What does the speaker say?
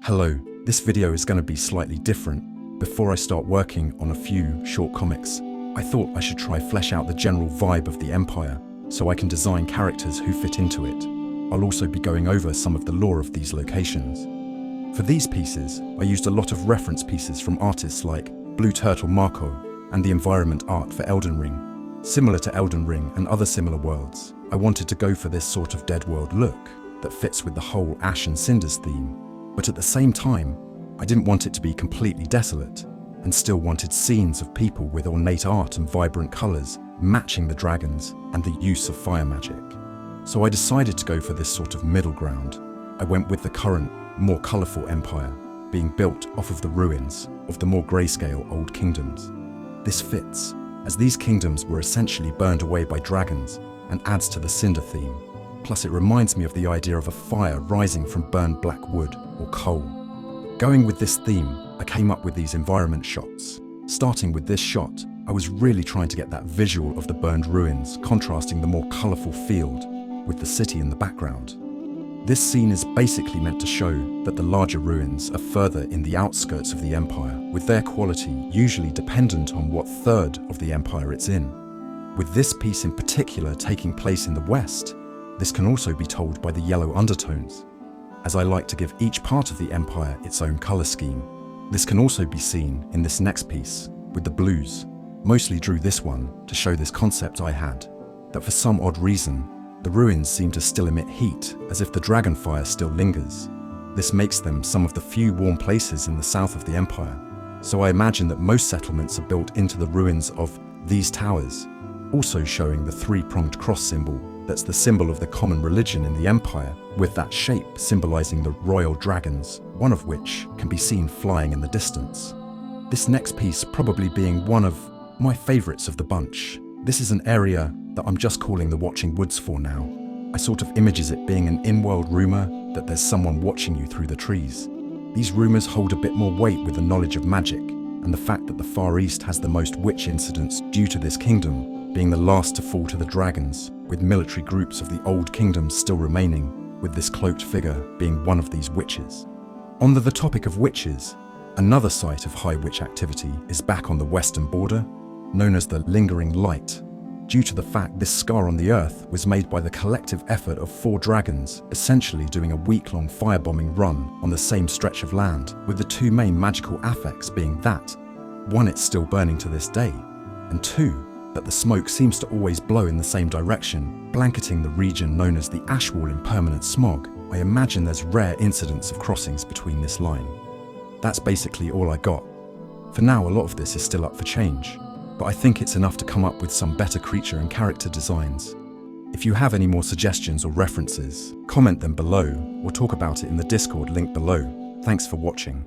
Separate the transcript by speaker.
Speaker 1: Hello, this video is going to be slightly different. Before I start working on a few short comics, I thought I should try flesh out the general vibe of the Empire so I can design characters who fit into it. I'll also be going over some of the lore of these locations. For these pieces, I used a lot of reference pieces from artists like Blue Turtle Marco and the environment art for Elden Ring. Similar to Elden Ring and other similar worlds, I wanted to go for this sort of dead world look that fits with the whole Ash and Cinders theme. But at the same time, I didn't want it to be completely desolate, and still wanted scenes of people with ornate art and vibrant colours matching the dragons and the use of fire magic. So I decided to go for this sort of middle ground. I went with the current, more colourful empire, being built off of the ruins of the more grayscale old kingdoms. This fits, as these kingdoms were essentially burned away by dragons and adds to the Cinder theme. Plus it reminds me of the idea of a fire rising from burned black wood or coal. Going with this theme, I came up with these environment shots. Starting with this shot, I was really trying to get that visual of the burned ruins, contrasting the more colourful field with the city in the background. This scene is basically meant to show that the larger ruins are further in the outskirts of the Empire, with their quality usually dependent on what third of the Empire it's in. With this piece in particular taking place in the West, this can also be told by the yellow undertones, as I like to give each part of the Empire its own colour scheme. This can also be seen in this next piece, with the blues. Mostly drew this one to show this concept I had, that for some odd reason, the ruins seem to still emit heat, as if the dragon fire still lingers. This makes them some of the few warm places in the south of the Empire, so I imagine that most settlements are built into the ruins of these towers, also showing the three-pronged cross symbol that's the symbol of the common religion in the Empire, with that shape symbolizing the royal dragons, one of which can be seen flying in the distance. This next piece probably being one of my favorites of the bunch. This is an area that I'm just calling the Watching Woods for now. I sort of images it being an in-world rumor that there's someone watching you through the trees. These rumors hold a bit more weight with the knowledge of magic, and the fact that the Far East has the most witch incidents due to this kingdom being the last to fall to the dragons, with military groups of the old kingdoms still remaining, with this cloaked figure being one of these witches. On the topic of witches, another site of high witch activity is back on the western border, known as the Lingering Light, due to the fact this scar on the earth was made by the collective effort of 4 dragons, essentially doing a week-long firebombing run on the same stretch of land, with the 2 main magical affects being that, 1, it's still burning to this day, and 2, that the smoke seems to always blow in the same direction, blanketing the region known as the ash wall in permanent smog. I imagine there's rare incidents of crossings between this line. That's basically all I got. For now, a lot of this is still up for change, but I think it's enough to come up with some better creature and character designs. If you have any more suggestions or references, comment them below or talk about it in the Discord link below. Thanks for watching.